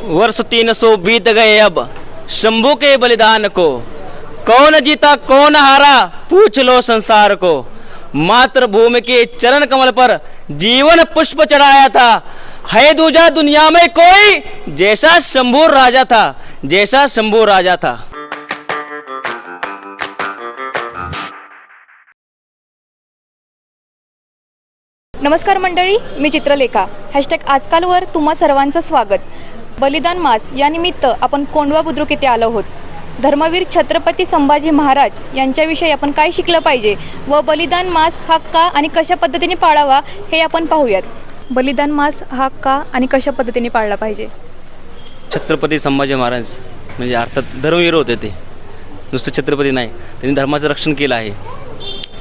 वर्ष 300 बीत गए अब शंभू के बलिदान को। कौन जीता कौन हारा पूछ लो संसार को। मातृभूमि के चरण कमल पर जीवन पुष्प चढ़ाया था। है दूजा दुनिया में कोई जैसा शंभू राजा था, जैसा शंभू राजा था। नमस्कार मंडळी, मी चित्रलेखा। #आजकालवर तुम्हा सर्वांचं स्वागत। बलिदान मास या निमित्त आपण कोंढवा बुद्रुक येथे आलो आहोत। धर्मवीर छत्रपती संभाजी महाराज यांच्याविषयी आपण काय शिकलं पाहिजे व बलिदान मास हा का आणि कशा पद्धतीने पाळावा हे आपण पाहूयात। बलिदान मास हा का आणि कशा पद्धतीने पाळला पाहिजे। छत्रपती संभाजी महाराज म्हणजे अर्थात धर्मवीर होते, ते नुसतं छत्रपती नाही, त्यांनी धर्माचं रक्षण केलं आहे।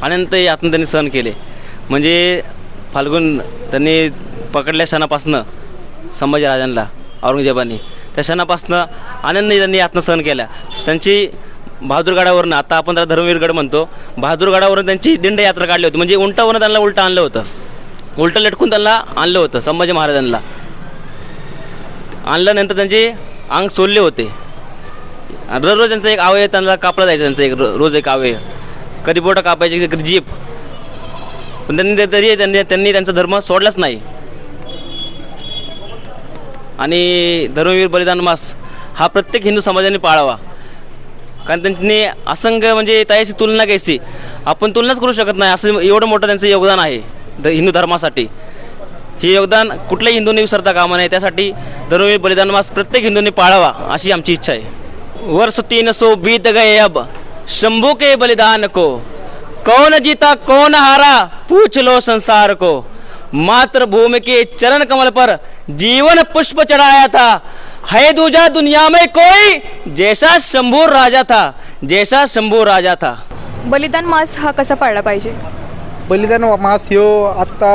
अनंत यातून त्यांनी सहन केले। म्हणजे फाल्गुन त्यांनी पकडल्या क्षणापासनं संभाजीराजांना औरंगजेबाने त्या क्षणापासनं आनंद त्यांनी आत्मसहन केला। त्यांची बहादूरगडावरनं, आता आपण त्याला धर्मवीरगड म्हणतो, बहादूरगडावरून त्यांची दिंड यात्रा काढली होती। म्हणजे उंटावरून त्यांना उलटं आणलं होतं, उलटं लटकून त्यांना आणलं होतं संभाजी महाराजांना। आणल्यानंतर त्यांचे अंग सोलले होते। दररोज त्यांचं एक अवयव त्यांना कापला जायचं, त्यांचं एक रोज एक अवयव, कधी बोटं कापायचे, कधी जीभ, पण त्यांनी त्यांचा धर्म सोडलाच नाही। आणि धर्मवीर बलिदान मास हा प्रत्येक हिंदू समाजाने पाळावा, कारण त्यांनी असंख्य म्हणजे त्याची तुलना घ्यायची, आपण तुलनाच करू शकत नाही, असं एवढं मोठं त्यांचं योगदान आहे हिंदू धर्मासाठी। हे योगदान कुठल्याही हिंदूंनी विसरता कामा नये, त्यासाठी धर्मवीर बलिदान मास प्रत्येक हिंदूंनी पाळावा अशी आमची इच्छा आहे। वर्ष 300 बीत गए अब शंभू के बलिदान को। कौन जीता कौन हारा पूछ लो संसार को। मातृभूमि के चरण कमल पर जीवन पुष्प चढ़ाया था। है दूजा दुनिया में कोई जैसा शंभू राजा था, जैसा शंभू राजा था। बलिदान मास हा कसा पाळला पाहिजे। बलिदान मास ह्यो आत्ता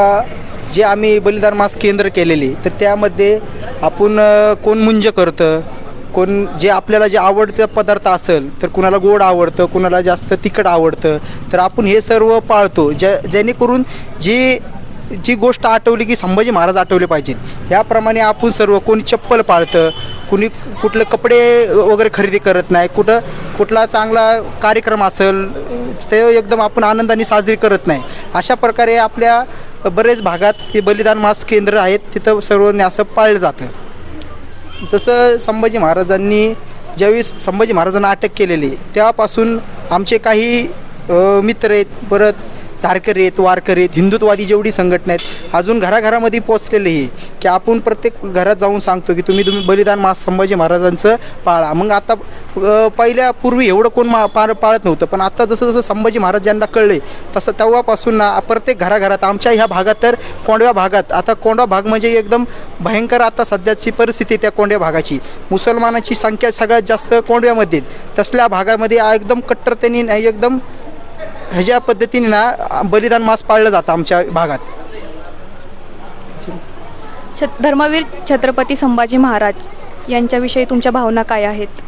जे आम्ही बलिदान मास केंद्र केलेली, तर त्यामध्ये आपण कोण मुंज करतं, कोण जे आपल्याला जे आवडतं पदार्थ असेल, तर कुणाला गोड आवडतं, कुणाला जास्त तिखट आवडतं, तर आपण हे सर्व पाळतो। जेणेकरून जी गोष्ट आठवली की संभाजी महाराज आठवले पाहिजे, याप्रमाणे आपण सर्व, कोणी चप्पल पाळतं, कुणी कुठले कपडे वगैरे खरेदी करत नाही, कुठला चांगला कार्यक्रम असेल ते एकदम आपण आनंदाने साजरी करत नाही। अशा प्रकारे आपल्या बरेच भागात ते बलिदान मास केंद्र आहेत, तिथं सर्वांनी असं पाळलं जातं। तसं संभाजी महाराजांनी ज्यावेळी संभाजी महाराजांना अटक केलेली, त्यापासून आमचे काही मित्र आहेत, परत धारकरी आहेत, वारकरी आहेत, हिंदुत्ववादी जेवढी संघटना आहेत, अजून घराघरामध्ये पोचलेले आहे की आपण प्रत्येक घरात जाऊन सांगतो की तुम्ही बलिदान मास संभाजी महाराजांचं पाळा। मग आता पूर्वी एवढं कोण पाळत नव्हतं, पण आता जसं जसं संभाजी महाराज ज्यांना कळले तसं तेव्हापासून ना प्रत्येक घराघरात, आमच्या ह्या भागात तर कोंढव्या भागात, आता कोंढवा भाग म्हणजे एकदम भयंकर आता सध्याची परिस्थिती त्या कोंढव्या भागाची, मुसलमानांची संख्या सगळ्यात जास्त कोंढव्यामध्ये, तसल्या भागामध्ये एकदम कट्टरतेने एकदम ह्याच्या पद्धतीने ना बलिदान मास पाळलं जातं आमच्या भागात। धर्मवीर छत्रपती संभाजी महाराज यांच्याविषयी तुमच्या भावना काय आहेत।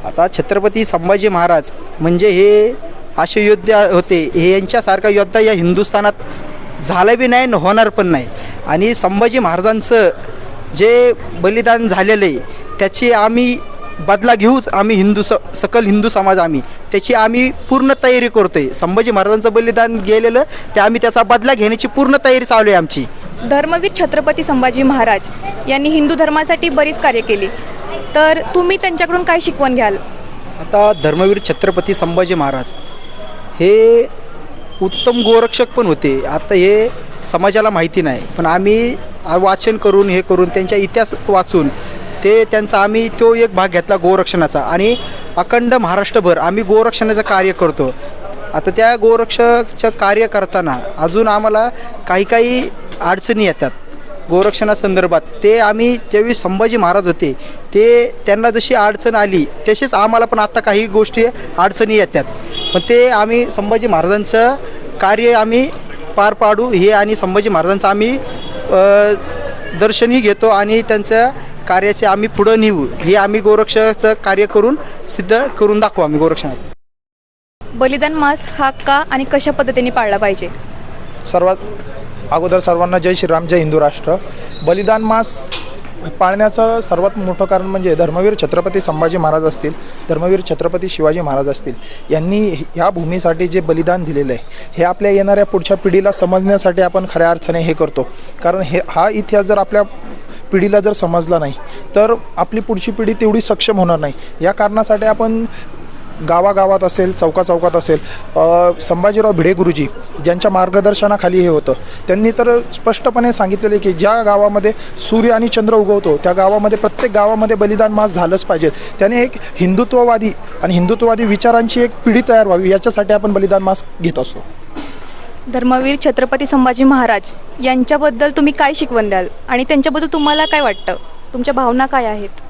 आता छत्रपती संभाजी महाराज म्हणजे हे असे योद्धे होते, हे यांच्यासारखा योद्धा या हिंदुस्थानात झालं बी नाही, होणार पण नाही। आणि संभाजी महाराजांचं जे बलिदान झालेलं आहे त्याची आम्ही बदला घेऊच, आम्ही सकल हिंदू समाज आम्ही त्याची पूर्ण तयारी करतो आहे। संभाजी महाराजांचं बलिदान गेलेलं ते आम्ही त्याचा बदला घेण्याची पूर्ण तयारी चालू आहे आमची। धर्मवीर छत्रपती संभाजी महाराज यांनी हिंदू धर्मासाठी बरीच कार्य केली, तर तुम्ही त्यांच्याकडून काय शिकवण घ्याल। आता धर्मवीर छत्रपती संभाजी महाराज हे उत्तम गोरक्षक पण होते। आता हे समाजाला माहिती नाही, पण आम्ही वाचन करून हे करून त्यांचा इतिहास वाचून त्यांचा आम्ही तो एक भाग घेतला गोरक्षणाचा, आणि अखंड महाराष्ट्रभर आम्ही गोरक्षणाचं कार्य करतो। आता त्या गोरक्षाचं कार्य करताना अजून आम्हाला काही अडचणी येतात गोरक्षणासंदर्भात। ते आम्ही ज्यावेळी संभाजी महाराज होते त्यांना जशी अडचण आली तसेच आम्हाला पण आता काही गोष्टी अडचणी येतात, पण ते आम्ही संभाजी महाराजांचं कार्य आम्ही पार पाडू हे, आणि संभाजी महाराजांचं आम्ही दर्शनही घेतो आणि त्यांच्या कार्याचे आम्ही पुढं नेऊ, हे आम्ही गोरक्षाचं कार्य करून सिद्ध करून दाखवू आम्ही गोरक्षणाचं। बलिदान मास हा का आणि कशा पद्धतीने पाळला पाहिजे। सर्वात अगोदर सर्वांना जय श्रीराम, जय हिंदू राष्ट्र। बलिदान मास पाळण्याचं सर्वात मोठं कारण म्हणजे धर्मवीर छत्रपती संभाजी महाराज असतील, धर्मवीर छत्रपती शिवाजी महाराज असतील, यांनी ह्या भूमीसाठी जे बलिदान दिलेलं आहे हे आपल्या येणाऱ्या पुढच्या पिढीला समजण्यासाठी आपण खऱ्या अर्थाने हे करतो. कारण हा इतिहास जर आपल्या पिढीला जर समजला नाही तर आपली पुढची पिढी तेवढी सक्षम होणार नाही. या कारणासाठी आपण गावागावात असेल, चौकाचौकात असेल, संभाजीराव भिडे गुरुजी ज्यांच्या मार्गदर्शनाखाली हे होतं, त्यांनी तर स्पष्टपणे सांगितलेले की ज्या गावामध्ये सूर्य आणि चंद्र उगवतो त्या गावामध्ये, प्रत्येक गावामध्ये बलिदान मास झालंच पाहिजे. त्याने एक हिंदुत्ववादी विचारांची एक पिढी तयार व्हावी याच्यासाठी आपण बलिदान मास घेत असतो. धर्मवीर छत्रपती संभाजी महाराज यांच्याबद्दल तुम्ही काय शिकवण द्याल आणि त्यांच्याबद्दल तुम्हाला काय वाटतं, तुमच्या भावना काय आहेत?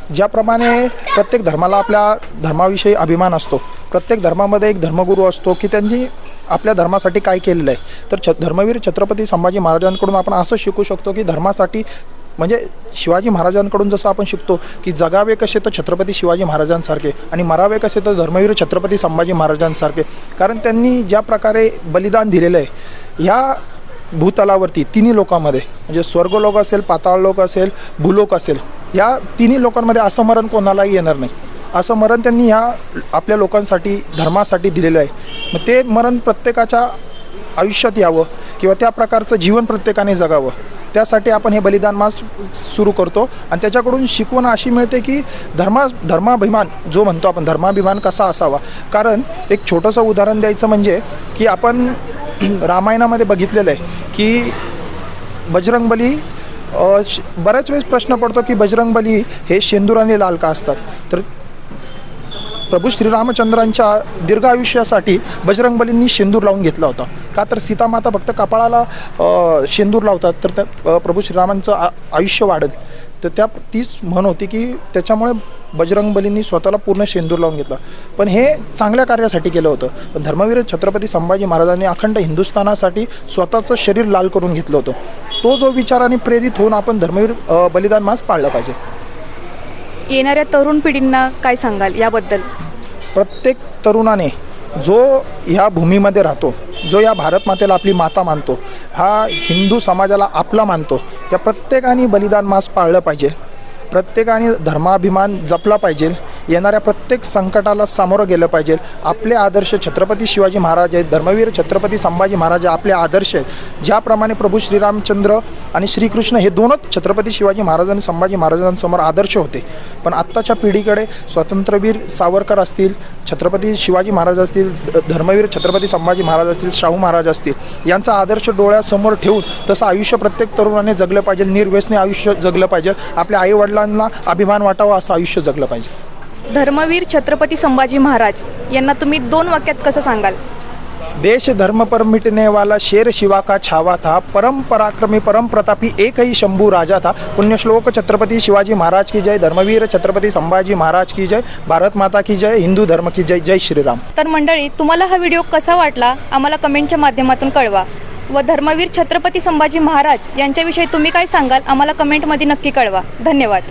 ज्याप्रमाणे प्रत्येक धर्माला आपल्या धर्माविषयी अभिमान असतो, प्रत्येक धर्मामध्ये एक धर्मगुरू असतो की त्यांनी आपल्या धर्मासाठी काय केलेलं आहे, तर धर्मवीर छत्रपती संभाजी महाराजांकडून आपण असं शिकू शकतो की धर्मासाठी, म्हणजे शिवाजी महाराजांकडून जसं आपण शिकतो की जगावे कसे तर छत्रपती शिवाजी महाराजांसारखे आणि मरावे कसे तर धर्मवीर छत्रपती संभाजी महाराजांसारखे. कारण त्यांनी ज्या प्रकारे बलिदान दिलेलं आहे ह्या भूतलावरती तिन्ही लोकांमध्ये, म्हणजे स्वर्गलोक असेल, पाताळलोक असेल, भूलोक असेल, या तिन्ही लोकांमध्ये असं मरण कोणालाही येणार नाही. असं मरण त्यांनी ह्या आपल्या लोकांसाठी, धर्मासाठी दिलेलं आहे. मग ते मरण प्रत्येकाच्या आयुष्यात यावं किंवा त्या प्रकारचं जीवन प्रत्येकाने जगावं, त्यासाठी आपण हे बलिदान मास सुरू करतो. आणि त्याच्याकडून शिकवण अशी मिळते की धर्माभिमान जो म्हणतो आपण, धर्माभिमान कसा असावा. कारण एक छोटंसं उदाहरण द्यायचं म्हणजे की आपण रामायणामध्ये बघितलेलं आहे की बजरंगबली, बऱ्याच वेळेस प्रश्न पडतो की बजरंगबली हे शेंदूर आणि लाल का असतात. तर प्रभू श्रीरामचंद्रांच्या दीर्घ आयुष्यासाठी बजरंगबलींनी शेंदूर लावून घेतला होता. का तर सीतामाता फक्त कपाळाला शेंदूर लावतात तर त्या प्रभू श्रीरामांचं आयुष्य वाढेल. तर तीच म्हण होती की त्याच्यामुळे बजरंगबलींनी स्वतःला पूर्ण शेंदूर लावून घेतला. पण हे चांगल्या कार्यासाठी केलं होतं. पण धर्मवीर छत्रपती संभाजी महाराजांनी अखंड हिंदुस्थानासाठी स्वतःचं शरीर लाल करून घेतलं होतं. तो जो विचाराने प्रेरित होऊन आपण धर्मवीर बलिदान मास पाळलं पाहिजे. येणाऱ्या तरुण पिढींना काय सांगाल याबद्दल? प्रत्येक तरुणाने जो ह्या भूमीमध्ये राहतो, जो या भारत मातेला आपली माता मानतो, हा हिंदू समाजाला आपला मानतो, त्या प्रत्येकाने बलिदान मास पाळलं पाहिजे. प्रत्येकाने धर्माभिमान जपला पाहिजे. येणाऱ्या प्रत्येक संकटाला सामोरं गेलं पाहिजे. आपले आदर्श छत्रपती शिवाजी महाराज आहेत, धर्मवीर छत्रपती संभाजी महाराज आपले आदर्श आहेत. ज्याप्रमाणे प्रभू श्रीरामचंद्र आणि श्रीकृष्ण हे दोनच छत्रपती शिवाजी महाराज आणि संभाजी महाराजांसमोर आदर्श होते. पण आत्ताच्या पिढीकडे स्वातंत्र्यवीर सावरकर असतील, छत्रपती शिवाजी महाराज असतील, धर्मवीर छत्रपती संभाजी महाराज असतील, शाहू महाराज असतील, यांचा आदर्श डोळ्यासमोर ठेवून तसं आयुष्य प्रत्येक तरुणाने जगलं पाहिजे. निर्व्यसनी आयुष्य जगलं पाहिजे. आपल्या आईवडिलांना अभिमान वाटावा असं आयुष्य जगलं पाहिजे. धर्मवीर छत्रपती संभाजी महाराज यांना तुम्ही 2 वाक्यात कसं सांगाल? देश धर्म पर मिटने वाला शेर शिवा का छावा था, परम पराक्रमी परम प्रतापी एक ही शंभू राजा था. पुण्यश्लोक छत्रपती शिवाजी महाराज की जय, धर्मवीर छत्रपती संभाजी महाराज की जय, भारत माता की जय, हिंदू धर्म की जय. जय श्रीराम. तर मंडळी, तुम्हाला हा व्हिडिओ कसा वाटला आम्हाला कमेंटच्या माध्यमातून कळवा. व धर्मवीर छत्रपती संभाजी महाराज यांच्याविषयी तुम्ही काय सांगाल आम्हाला कमेंटमध्ये नक्की कळवा. धन्यवाद.